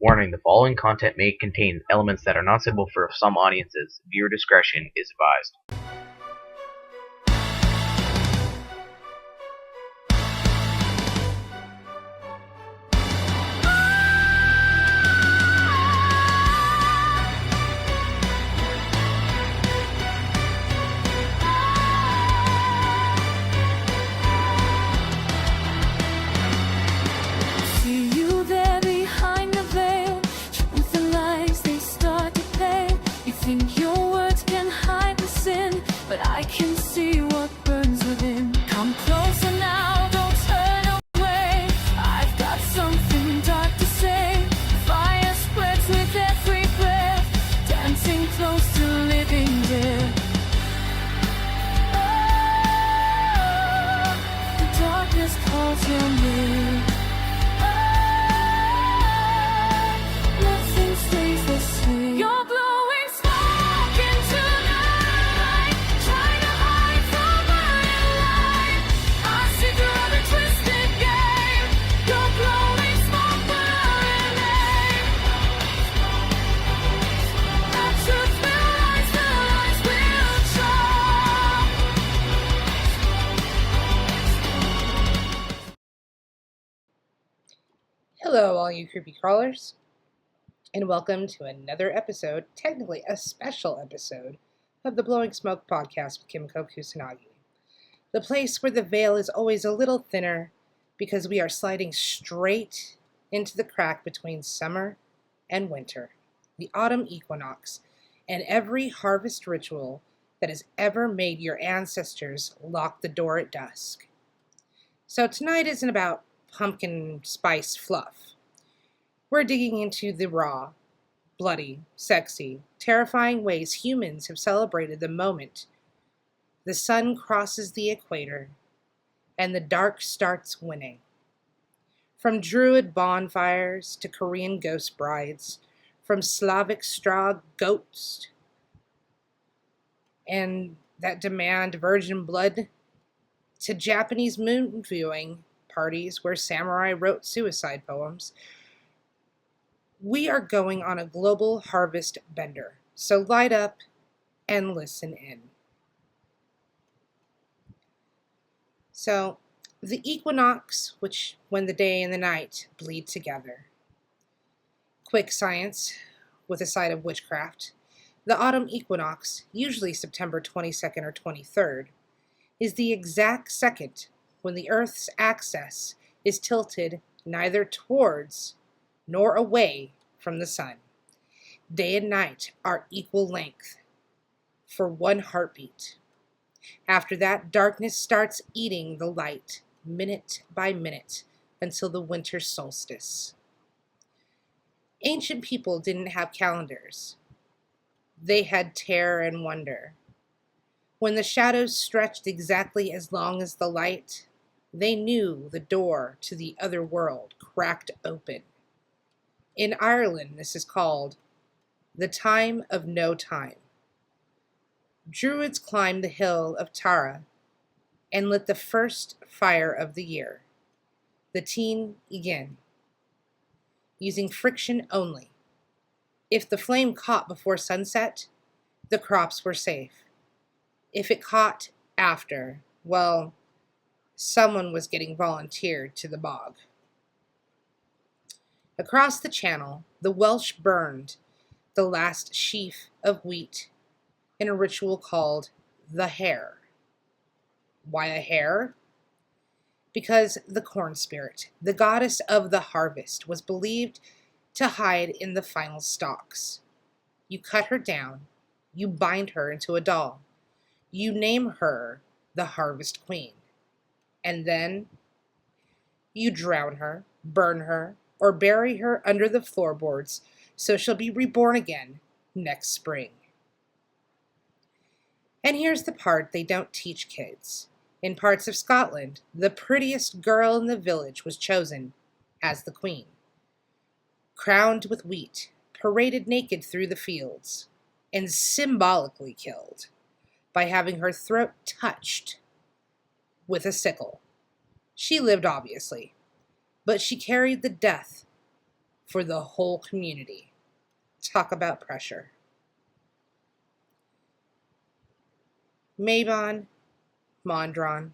Warning: the following content may contain elements that are not suitable for some audiences. Viewer discretion is advised. See you there behind the veil. Truth and lies, they start to pale. You think your words can hide the sin, but I can see what burns within. Come closer now, don't turn away. I've got something dark to say. Fire spreads with every breath, dancing close to living death. Oh, the darkness calls your name. Nothing stays the same. You're blowing smoke into the night, trying to hide from burning light. I see through every twisted game. You're blowing smoke, but I remain. The truth will rise, the lies will show. Hello, all you creepy crawlers, and welcome to another episode, technically a special episode, of the Blowing Smoke podcast with Kimiko Kusanagi. The place where the veil is always a little thinner because we are sliding straight into the crack between summer and winter, the autumn equinox, and every harvest ritual that has ever made your ancestors lock the door at dusk. So tonight isn't about pumpkin spice fluff. We're digging into the raw, bloody, sexy, terrifying ways humans have celebrated the moment the sun crosses the equator and the dark starts winning. From druid bonfires to Korean ghost brides, from Slavic straw goats and that demand virgin blood to Japanese moon viewing parties where samurai wrote suicide poems, we are going on a global harvest bender. So light up and listen in. So, the equinox, which when the day and the night bleed together. Quick science with a side of witchcraft. The autumn equinox, usually September 22nd or 23rd, is the exact second when the Earth's axis is tilted neither towards nor away from the sun. Day and night are equal length for one heartbeat. After that, darkness starts eating the light minute by minute until the winter solstice. Ancient people didn't have calendars. They had terror and wonder. When the shadows stretched exactly as long as the light, they knew the door to the other world cracked open. In Ireland, this is called the time of no time. Druids climbed the hill of Tara and lit the first fire of the year, the Teen Ygin, using friction only. If the flame caught before sunset, the crops were safe. If it caught after, well, someone was getting volunteered to the bog. Across the channel, the Welsh burned the last sheaf of wheat in a ritual called the hare. Why a hare? Because the corn spirit, the goddess of the harvest, was believed to hide in the final stalks. You cut her down, you bind her into a doll, you name her the Harvest Queen, and then you drown her, burn her, or bury her under the floorboards so she'll be reborn again next spring. And here's the part they don't teach kids. In parts of Scotland, the prettiest girl in the village was chosen as the queen. Crowned with wheat, paraded naked through the fields, and symbolically killed by having her throat touched with a sickle. She lived, obviously, but she carried the death for the whole community. Talk about pressure. Mabon, Mondron,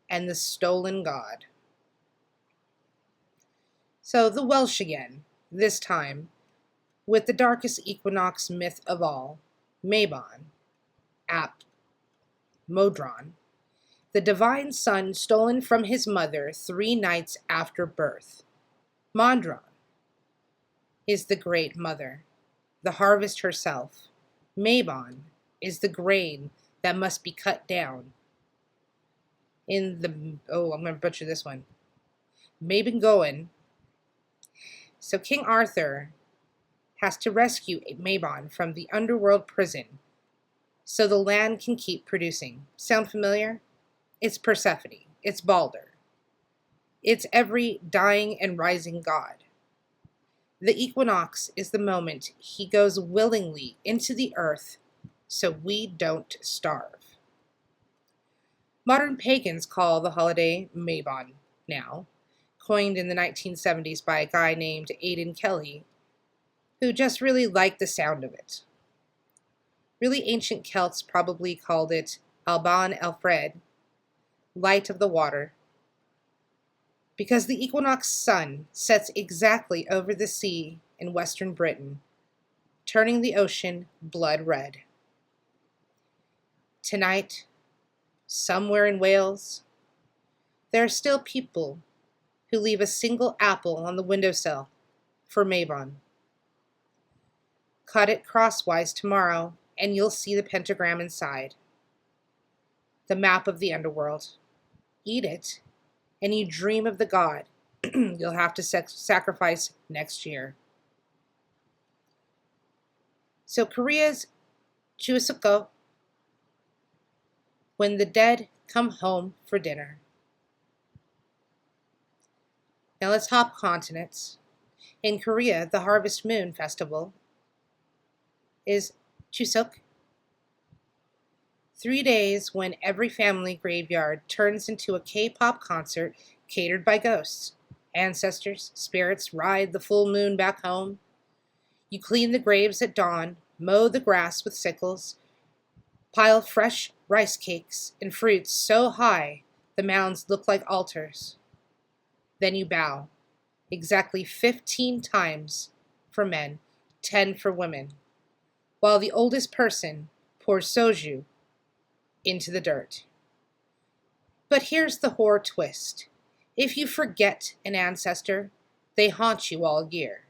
and the Stolen God. So the Welsh again, this time, with the darkest equinox myth of all, Mabon, ap Modron, the divine son stolen from his mother 3 nights after birth. Mondron is the great mother, the harvest herself. Mabon is the grain that must be cut down. I'm going to butcher this one. Mabon. So King Arthur has to rescue Mabon from the underworld prison so the land can keep producing. Sound familiar? It's Persephone. It's Balder. It's every dying and rising god. The equinox is the moment he goes willingly into the earth so we don't starve. Modern pagans call the holiday Mabon now, coined in the 1970s by a guy named Aidan Kelly, who just really liked the sound of it. Really ancient Celts probably called it Alban Alfred, light of the water, because the equinox sun sets exactly over the sea in western Britain, turning the ocean blood red. Tonight, somewhere in Wales, there are still people who leave a single apple on the windowsill for Mabon. Cut it crosswise tomorrow, and you'll see the pentagram inside. The map of the underworld. Eat it, and you dream of the god you'll have to sacrifice next year. So Korea's Chuseok, when the dead come home for dinner. Now let's hop continents. In Korea, the Harvest Moon Festival is Chuseok. 3 days when every family graveyard turns into a K-pop concert catered by ghosts. Ancestors, spirits ride the full moon back home. You clean the graves at dawn, mow the grass with sickles, pile fresh rice cakes and fruits so high the mounds look like altars. Then you bow, exactly 15 times for men, 10 for women, while the oldest person pours soju into the dirt. But here's the horror twist. If you forget an ancestor, they haunt you all year.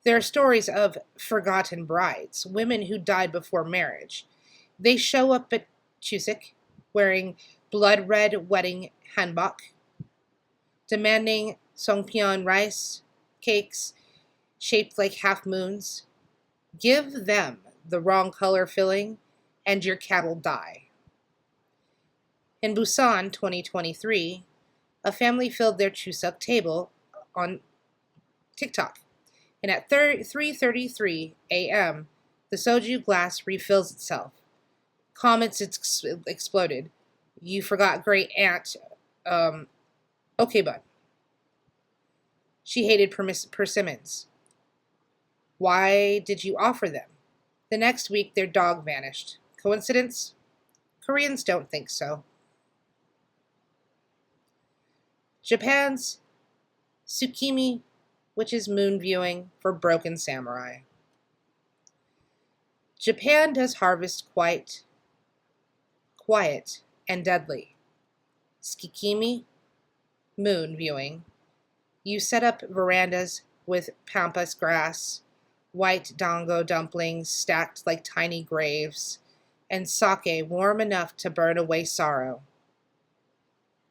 There are stories of forgotten brides, women who died before marriage. They show up at Chuseok wearing blood-red wedding hanbok, demanding songpyeon rice cakes shaped like half moons. Give them the wrong color filling, and your cat'll die. In Busan 2023, a family filled their Chuseok table on TikTok, and at 3:33 a.m., the soju glass refills itself. Comments exploded. You forgot great aunt, okay bud. She hated persimmons. Why did you offer them? The next week, their dog vanished. Coincidence? Koreans don't think so. Japan's Tsukimi, which is moon viewing for broken samurai. Japan does harvest quite quiet and deadly. Tsukimi, moon viewing. You set up verandas with pampas grass, white dango dumplings stacked like tiny graves, and sake warm enough to burn away sorrow.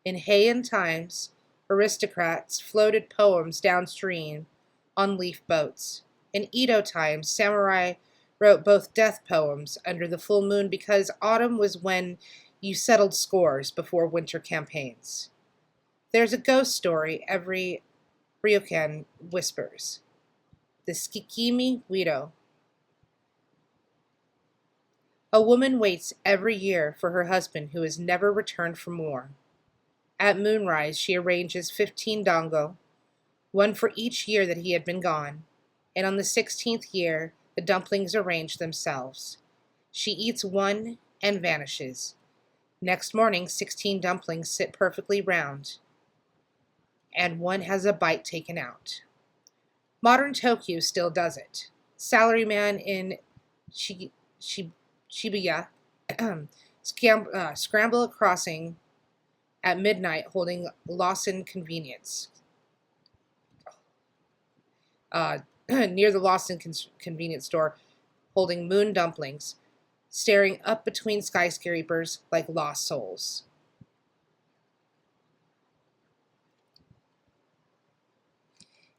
In Heian times, aristocrats floated poems downstream on leaf boats. In Edo times, samurai wrote both death poems under the full moon because autumn was when you settled scores before winter campaigns. There's a ghost story every ryokan whispers. The Tsukimi widow. A woman waits every year for her husband who has never returned from war. At moonrise, she arranges 15 dango, one for each year that he had been gone, and on the 16th year the dumplings arrange themselves. She eats one and vanishes. Next morning 16 dumplings sit perfectly round, and one has a bite taken out. Modern Tokyo still does it. Salaryman in Shibuya scramble a crossing at midnight holding Lawson convenience. Near the Lawson convenience store, holding moon dumplings, staring up between skyscrapers like lost souls.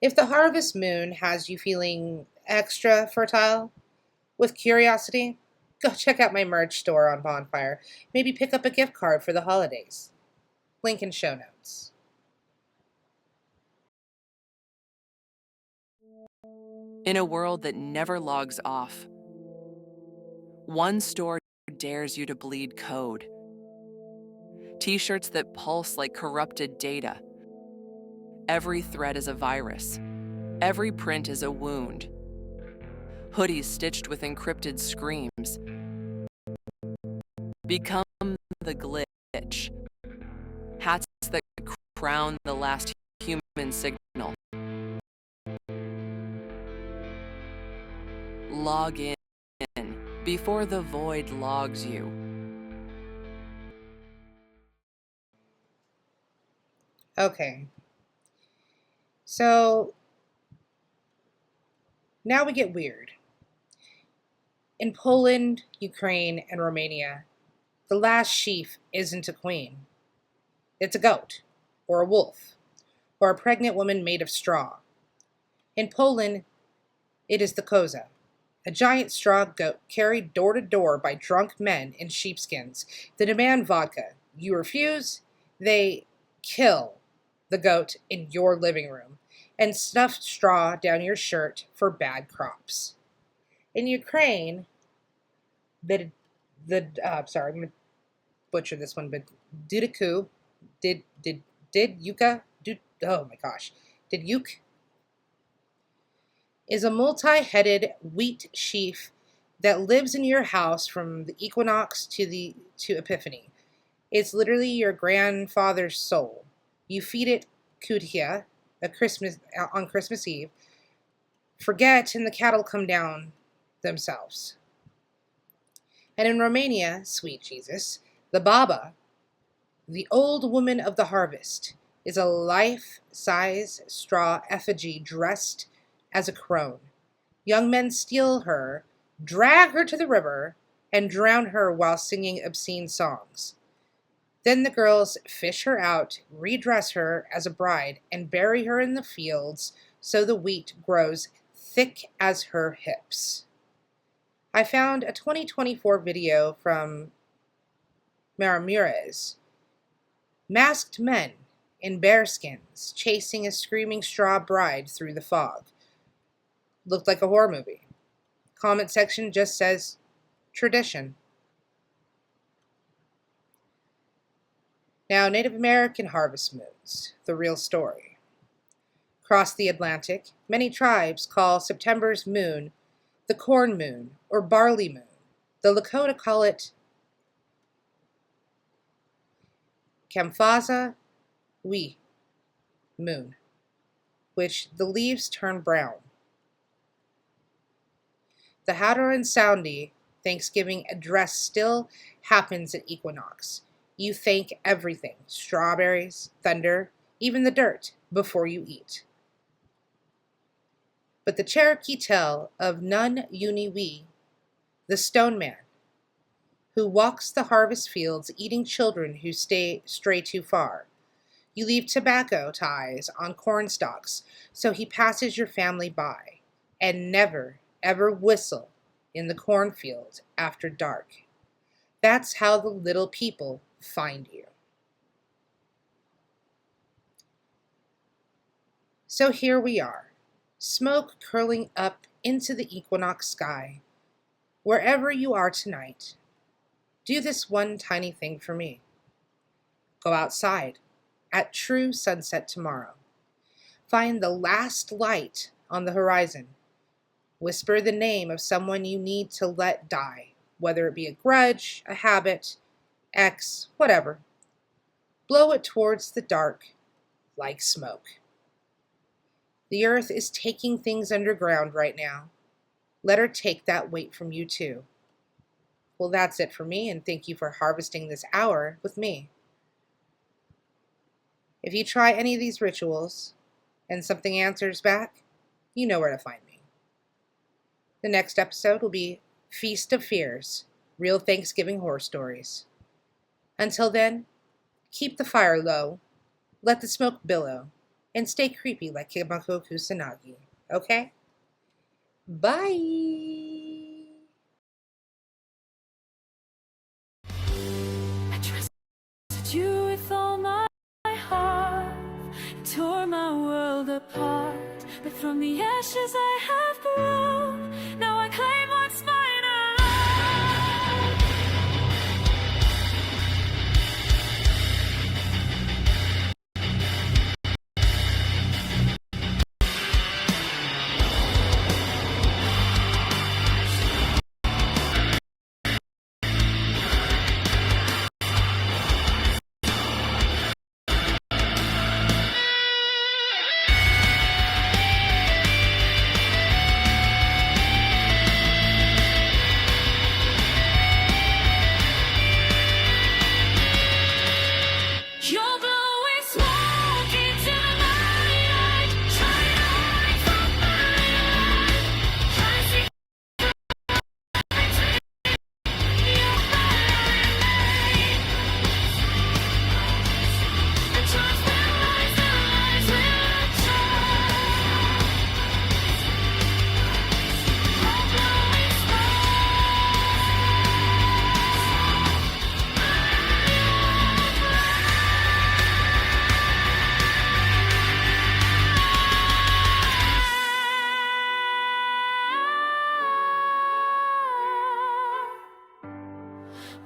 If the harvest moon has you feeling extra fertile with curiosity, go check out my merch store on Bonfire. Maybe pick up a gift card for the holidays. Link in show notes. In a world that never logs off, one store dares you to bleed code. T-shirts that pulse like corrupted data. Every thread is a virus. Every print is a wound. Hoodies stitched with encrypted screams. Become the glitch. Hats that crown the last human signal. Log in before the void logs you. Okay. So now we get weird. In Poland, Ukraine, and Romania, the last sheaf isn't a queen. It's a goat, or a wolf, or a pregnant woman made of straw. In Poland, it is the koza, a giant straw goat carried door to door by drunk men in sheepskins. They demand vodka. You refuse, they kill the goat in your living room and stuff straw down your shirt for bad crops. In Ukraine, I'm going to butcher this one, but Dudiku, Didyuk is a multi-headed wheat sheaf that lives in your house from the equinox to Epiphany. It's literally your grandfather's soul. You feed it kutia on Christmas Eve, forget, and the cattle come down themselves. And in Romania, sweet Jesus, the Baba, the old woman of the harvest, is a life-size straw effigy dressed as a crone. Young men steal her, drag her to the river, and drown her while singing obscene songs. Then the girls fish her out, redress her as a bride, and bury her in the fields so the wheat grows thick as her hips. I found a 2024 video from Maramures. Masked men in bearskins chasing a screaming straw bride through the fog. Looked like a horror movie. Comment section just says, tradition. Now, Native American harvest moons, the real story. Across the Atlantic, many tribes call September's moon the corn moon or barley moon. The Lakota call it Kamfaza Wi moon, which the leaves turn brown. The Haudenosaunee Thanksgiving address still happens at equinox. You thank everything, strawberries, thunder, even the dirt, before you eat. But the Cherokee tell of Nun Uniwi, the stone man, who walks the harvest fields eating children who stray too far. You leave tobacco ties on corn stalks, so he passes your family by, and never, ever whistle in the cornfield after dark. That's how the little people find you. So here we are, smoke curling up into the equinox sky. Wherever you are tonight, do this one tiny thing for me. Go outside at true sunset tomorrow. Find the last light on the horizon. Whisper the name of someone you need to let die, whether it be a grudge, a habit, ex, whatever. Blow it towards the dark like smoke. The earth is taking things underground right now. Let her take that weight from you too. Well, that's it for me, and thank you for harvesting this hour with me. If you try any of these rituals and something answers back, you know where to find me. The next episode will be Feast of Fears, Real Thanksgiving Horror Stories. Until then, keep the fire low, let the smoke billow, and stay creepy like Kimiko Kusanagi, okay? Bye! I trusted you with all my heart, tore my world apart, but from the ashes I have grown. Now I claim what's mine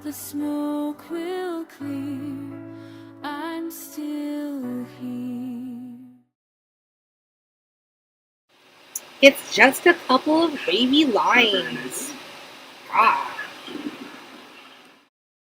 the smoke will clear, I'm still here. It's just a couple of wavy lines. God.